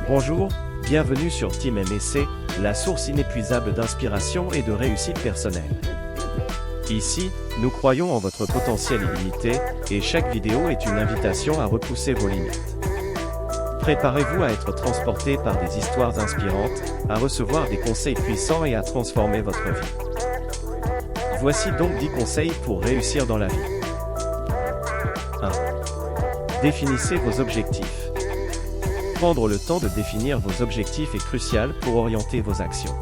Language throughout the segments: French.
Bonjour, bienvenue sur Team MSC, la source inépuisable d'inspiration et de réussite personnelle. Ici, nous croyons en votre potentiel illimité, et chaque vidéo est une invitation à repousser vos limites. Préparez-vous à être transporté par des histoires inspirantes, à recevoir des conseils puissants et à transformer votre vie. Voici donc 10 conseils pour réussir dans la vie. 1. Définissez vos objectifs. Prendre le temps de définir vos objectifs est crucial pour orienter vos actions.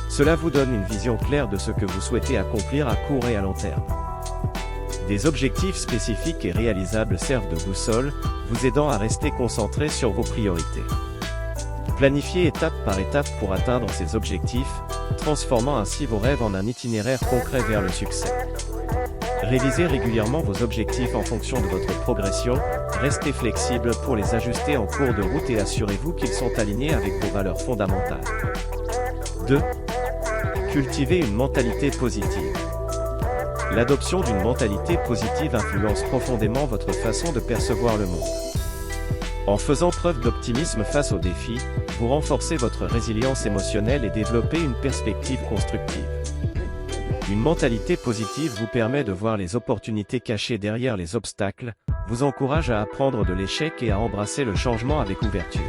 Cela vous donne une vision claire de ce que vous souhaitez accomplir à court et à long terme. Des objectifs spécifiques et réalisables servent de boussole, vous aidant à rester concentré sur vos priorités. Planifiez étape par étape pour atteindre ces objectifs, transformant ainsi vos rêves en un itinéraire concret vers le succès. Révisez régulièrement vos objectifs en fonction de votre progression, restez flexible pour les ajuster en cours de route et assurez-vous qu'ils sont alignés avec vos valeurs fondamentales. 2. Cultivez une mentalité positive. L'adoption d'une mentalité positive influence profondément votre façon de percevoir le monde. En faisant preuve d'optimisme face aux défis, vous renforcez votre résilience émotionnelle et développez une perspective constructive. Une mentalité positive vous permet de voir les opportunités cachées derrière les obstacles, vous encourage à apprendre de l'échec et à embrasser le changement avec ouverture.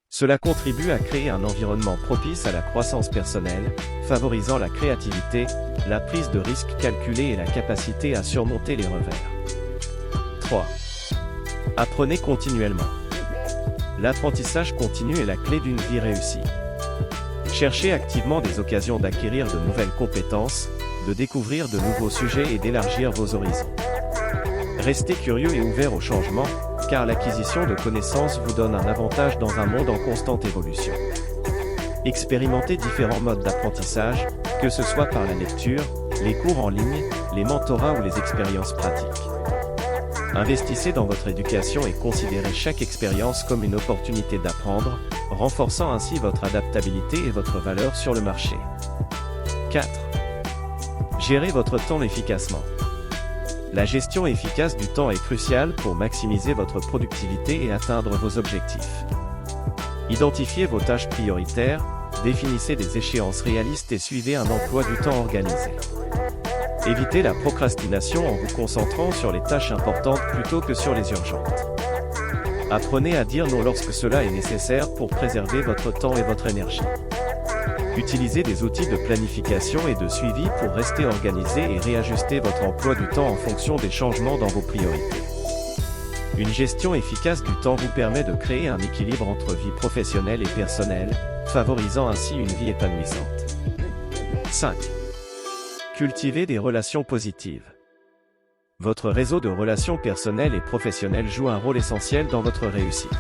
Cela contribue à créer un environnement propice à la croissance personnelle, favorisant la créativité, la prise de risques calculés et la capacité à surmonter les revers. 3. Apprenez continuellement. L'apprentissage continu est la clé d'une vie réussie. Cherchez activement des occasions d'acquérir de nouvelles compétences, de découvrir de nouveaux sujets et d'élargir vos horizons. Restez curieux et ouvert au changement, car l'acquisition de connaissances vous donne un avantage dans un monde en constante évolution. Expérimentez différents modes d'apprentissage, que ce soit par la lecture, les cours en ligne, les mentorats ou les expériences pratiques. Investissez dans votre éducation et considérez chaque expérience comme une opportunité d'apprendre, renforçant ainsi votre adaptabilité et votre valeur sur le marché. 4. Gérez votre temps efficacement. La gestion efficace du temps est cruciale pour maximiser votre productivité et atteindre vos objectifs. Identifiez vos tâches prioritaires, définissez des échéances réalistes et suivez un emploi du temps organisé. Évitez la procrastination en vous concentrant sur les tâches importantes plutôt que sur les urgentes. Apprenez à dire non lorsque cela est nécessaire pour préserver votre temps et votre énergie. Utilisez des outils de planification et de suivi pour rester organisé et réajuster votre emploi du temps en fonction des changements dans vos priorités. Une gestion efficace du temps vous permet de créer un équilibre entre vie professionnelle et personnelle, favorisant ainsi une vie épanouissante. 5. Cultivez des relations positives. Votre réseau de relations personnelles et professionnelles joue un rôle essentiel dans votre réussite.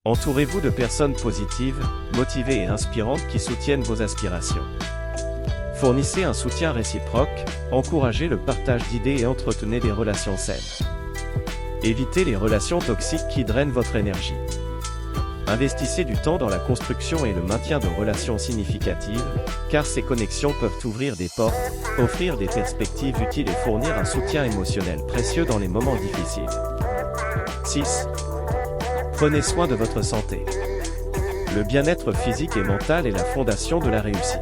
Entourez-vous de personnes positives, motivées et inspirantes qui soutiennent vos aspirations. Fournissez un soutien réciproque, encouragez le partage d'idées et entretenez des relations saines. Évitez les relations toxiques qui drainent votre énergie. Investissez du temps dans la construction et le maintien de relations significatives, car ces connexions peuvent ouvrir des portes, offrir des perspectives utiles et fournir un soutien émotionnel précieux dans les moments difficiles. 6. Prenez soin de votre santé. Le bien-être physique et mental est la fondation de la réussite.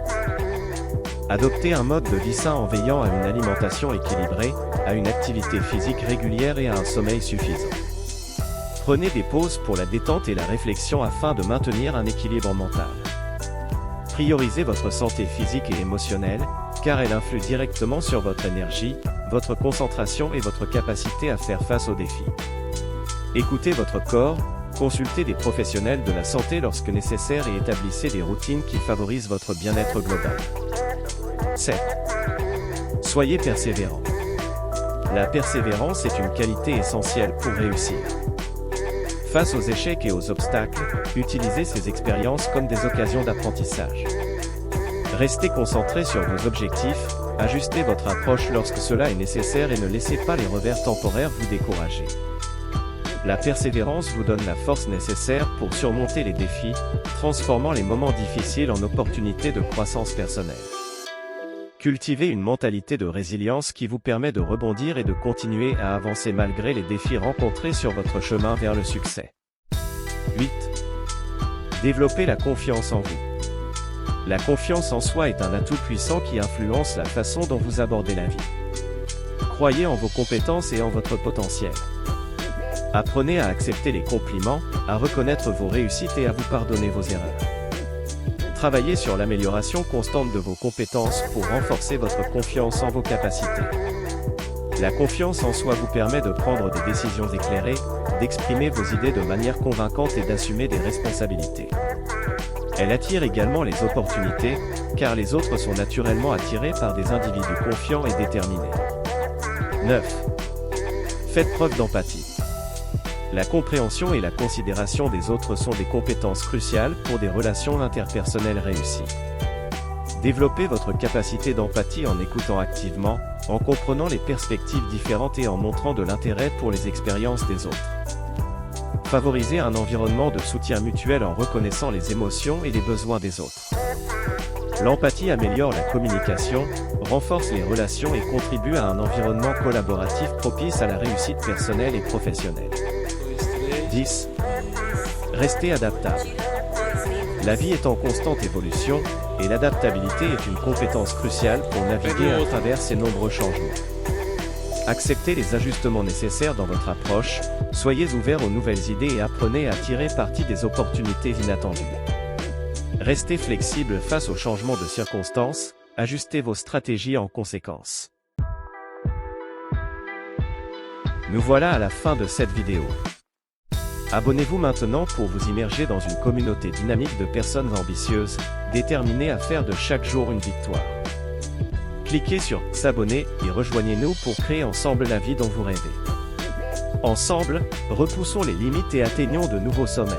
Adoptez un mode de vie sain en veillant à une alimentation équilibrée, à une activité physique régulière et à un sommeil suffisant. Prenez des pauses pour la détente et la réflexion afin de maintenir un équilibre mental. Priorisez votre santé physique et émotionnelle, car elle influe directement sur votre énergie, votre concentration et votre capacité à faire face aux défis. Écoutez votre corps, consultez des professionnels de la santé lorsque nécessaire et établissez des routines qui favorisent votre bien-être global. 7. Soyez persévérant. La persévérance est une qualité essentielle pour réussir. Face aux échecs et aux obstacles, utilisez ces expériences comme des occasions d'apprentissage. Restez concentré sur vos objectifs, ajustez votre approche lorsque cela est nécessaire et ne laissez pas les revers temporaires vous décourager. La persévérance vous donne la force nécessaire pour surmonter les défis, transformant les moments difficiles en opportunités de croissance personnelle. Cultivez une mentalité de résilience qui vous permet de rebondir et de continuer à avancer malgré les défis rencontrés sur votre chemin vers le succès. 8. Développez la confiance en vous. La confiance en soi est un atout puissant qui influence la façon dont vous abordez la vie. Croyez en vos compétences et en votre potentiel. Apprenez à accepter les compliments, à reconnaître vos réussites et à vous pardonner vos erreurs. Travaillez sur l'amélioration constante de vos compétences pour renforcer votre confiance en vos capacités. La confiance en soi vous permet de prendre des décisions éclairées, d'exprimer vos idées de manière convaincante et d'assumer des responsabilités. Elle attire également les opportunités, car les autres sont naturellement attirés par des individus confiants et déterminés. 9. Faites preuve d'empathie. La compréhension et la considération des autres sont des compétences cruciales pour des relations interpersonnelles réussies. Développez votre capacité d'empathie en écoutant activement, en comprenant les perspectives différentes et en montrant de l'intérêt pour les expériences des autres. Favorisez un environnement de soutien mutuel en reconnaissant les émotions et les besoins des autres. L'empathie améliore la communication, renforce les relations et contribue à un environnement collaboratif propice à la réussite personnelle et professionnelle. 10. Restez adaptable. La vie est en constante évolution, et l'adaptabilité est une compétence cruciale pour naviguer à travers ces nombreux changements. Acceptez les ajustements nécessaires dans votre approche, soyez ouvert aux nouvelles idées et apprenez à tirer parti des opportunités inattendues. Restez flexible face aux changements de circonstances, ajustez vos stratégies en conséquence. Nous voilà à la fin de cette vidéo. Abonnez-vous maintenant pour vous immerger dans une communauté dynamique de personnes ambitieuses, déterminées à faire de chaque jour une victoire. Cliquez sur « S'abonner » et rejoignez-nous pour créer ensemble la vie dont vous rêvez. Ensemble, repoussons les limites et atteignons de nouveaux sommets.